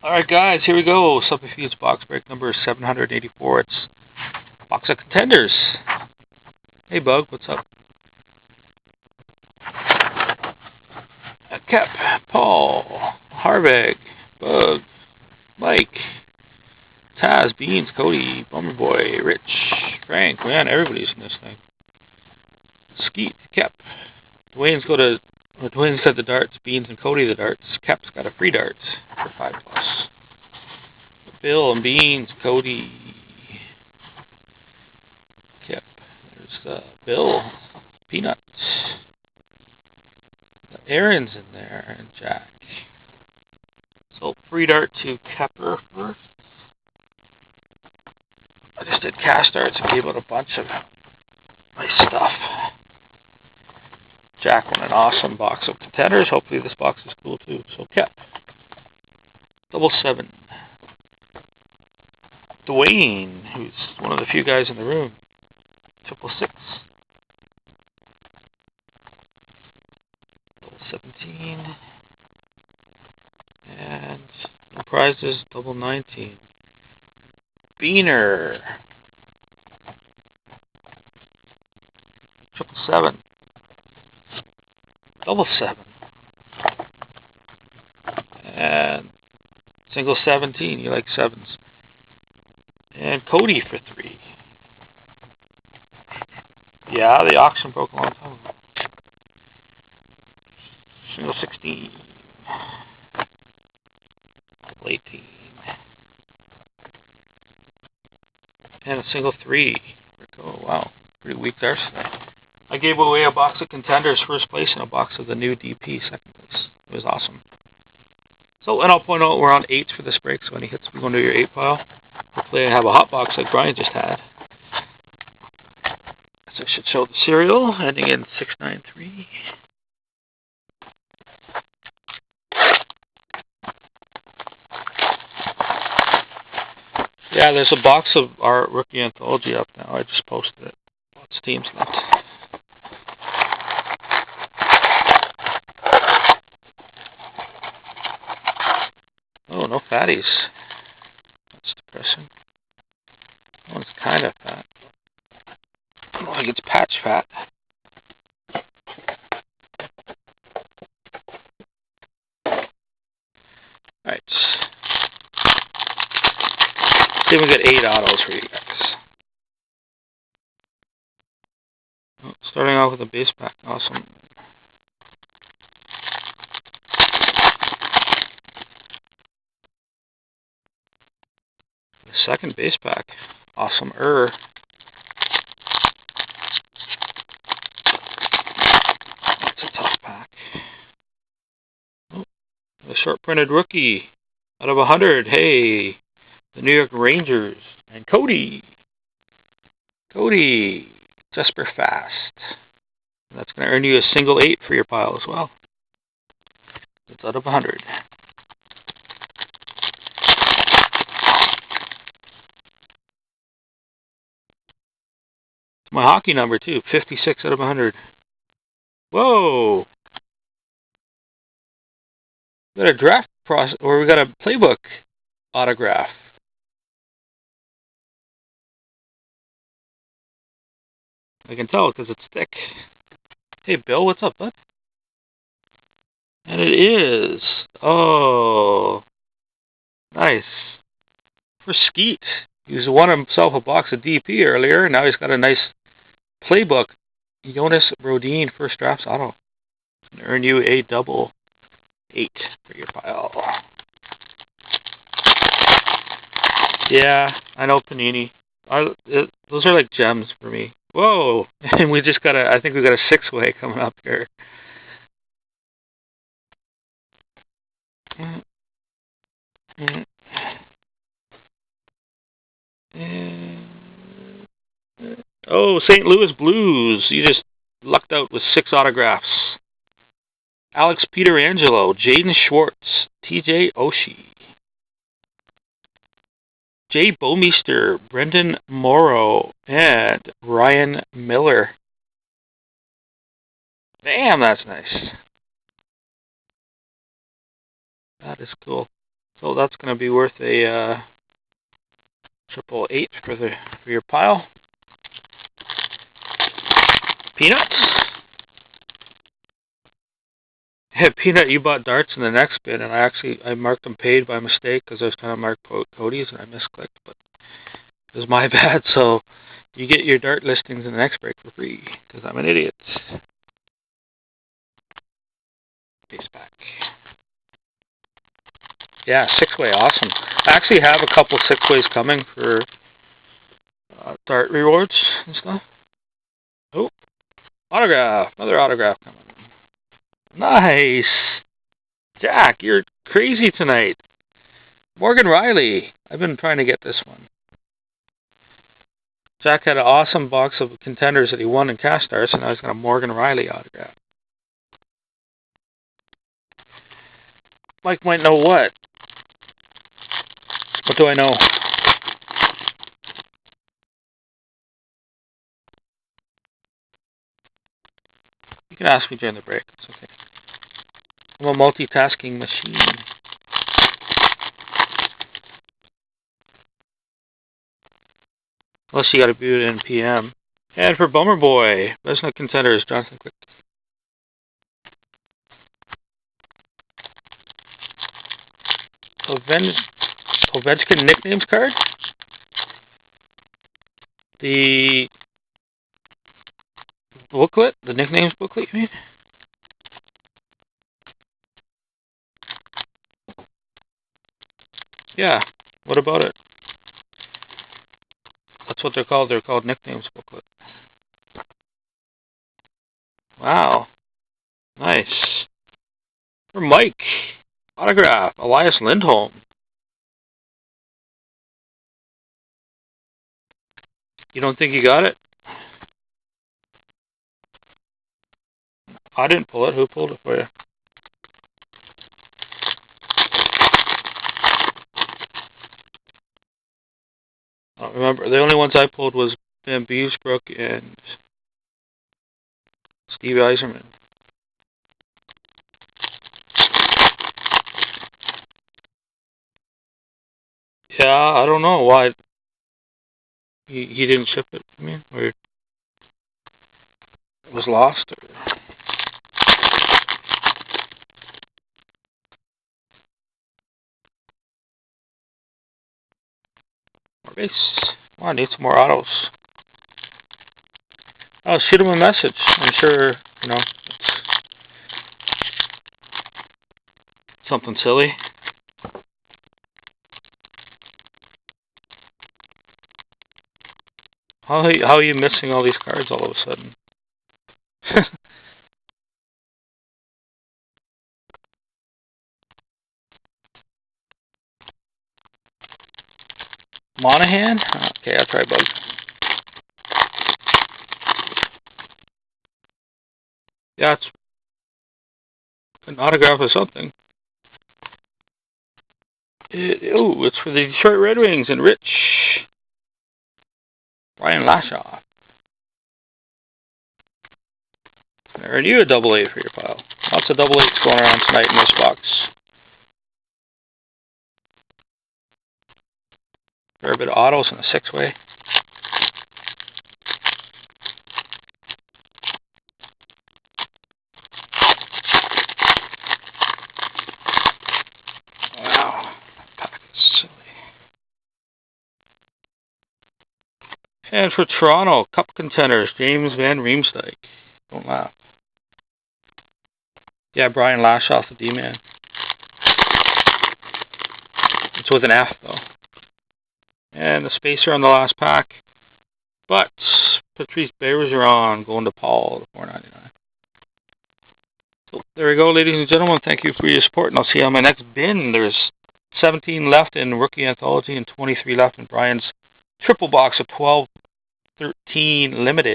Alright guys, here we go. Subterfuge Box Break number 784. It's a box of Contenders. Hey Bug, what's up? Cap, Paul, Harvig, Bug, Mike, Taz, Beans, Cody, Bummer Boy, Rich, Frank. Man, everybody's in this thing. Skeet, Cap. Dwayne's got the darts, Beans and Cody the darts. Cap's got a free darts for 5+. Bill and Beans, Cody, Cap. There's Bill, Peanuts. Aaron's in there, and Jack. So free dart to Kepper first. I just did cash darts and gave out a bunch of nice stuff. Jack won an awesome box of Contenders. Hopefully this box is cool too. So Kep. 7. Dwayne, who's one of the few guys in the room. 6. 17. And no prizes. 19. Beaner. 7. 7. And single 17. You like 7s. And Cody for 3. Yeah, the auction broke a long time ago. Single 16. 18. And a single 3. Oh, wow. Pretty weak there tonight. I gave away a box of Contenders first place and a box of the new DP second place. It was awesome. So, and I'll point out we're on 8s for this break, so when he hits, we're going to your 8 pile. Hopefully I have a hot box like Brian just had. So I should show the serial, ending in 693. Yeah, there's a box of our rookie anthology up now. I just posted it. Lots of teams left. Oh, no fatties. That's depressing. That one's kind of fat. I don't think it's patch fat. Alright. See if we get 8 autos for you guys. Oh, starting off with a base pack. Awesome. The second base pack. Awesome. That's a tough pack. Oh, the short printed rookie. Out of 100. Hey. The New York Rangers. And Cody. Jesper Fast. And that's going to earn you a single 8 for your pile as well. It's out of 100. It's my hockey number too. 56 out of 100. Whoa. We got a draft process, or we got a playbook autograph. I can tell because it's thick. Hey, Bill, what's up, bud? And it is. Oh, nice. For Skeet. He's won himself a box of DP earlier. Now he's got a nice playbook. Jonas Brodin, first drafts auto. It's going to earn you a double 8 for your pile. Yeah, I know Panini. Those are like gems for me. Whoa! And we just got I think we got a 6-way coming up here. Oh, St. Louis Blues. You just lucked out with 6 autographs. Alex Pietrangelo, Jaden Schwartz, TJ Oshie, Jay Bomeister, Brendan Morrow, and Ryan Miller. Damn, that's nice. That is cool. So that's going to be worth a 888 for your pile. Peanuts. Yeah, Peanut, you bought darts in the next bin, and I marked them paid by mistake because I was trying to mark Cody's and I misclicked, but it was my bad. So you get your dart listings in the next break for free because I'm an idiot. Face back. Yeah, 6-way, awesome. I actually have a couple 6-ways coming for dart rewards and stuff. Oh, autograph, another autograph coming. Nice. Jack, you're crazy tonight. Morgan Riley. I've been trying to get this one. Jack had an awesome box of Contenders that he won in Cash Stars, and I was going to Morgan Riley autograph. Mike might know what. What do I know? You can ask me during the break. It's okay. I'm a multitasking machine. Unless you got to view it in PM. And for Bummer Boy, Best of Contenders, Jonathan Quick. Ovechkin nicknames card. The booklet, the nicknames booklet, you mean? Yeah. What about it? That's what they're called. They're called nicknames booklet. Wow. Nice. For Mike. Autograph. Elias Lindholm. You don't think you got it? I didn't pull it. Who pulled it for you? I don't remember. The only ones I pulled was Van Beesbrook and Steve Yzerman. Yeah, I don't know why he didn't ship it. I mean, or it was lost. Or... More base. Oh, I need some more autos. I'll shoot him a message. I'm sure, you know, it's something silly. How are you missing all these cards all of a sudden? Monahan? Okay, I'll try both. Yeah, it's an autograph or something. It's for the Detroit Red Wings and Rich. Brian Lashoff. And you a AA for your pile. Lots of AA going around tonight in this box. Fair bit of autos in a 6-way. Wow. Pack is silly. And for Toronto, Cup Contenders, James Van Riemsdyk. Don't laugh. Yeah, Brian Lashoff, the D-man. It's with an F, though. And the spacer on the last pack. But Patrice Bergeron going to Paul, $4.99. So there we go, ladies and gentlemen. Thank you for your support, and I'll see you on my next bin. There's 17 left in Rookie Anthology and 23 left in Brian's triple box of 12-13 limited.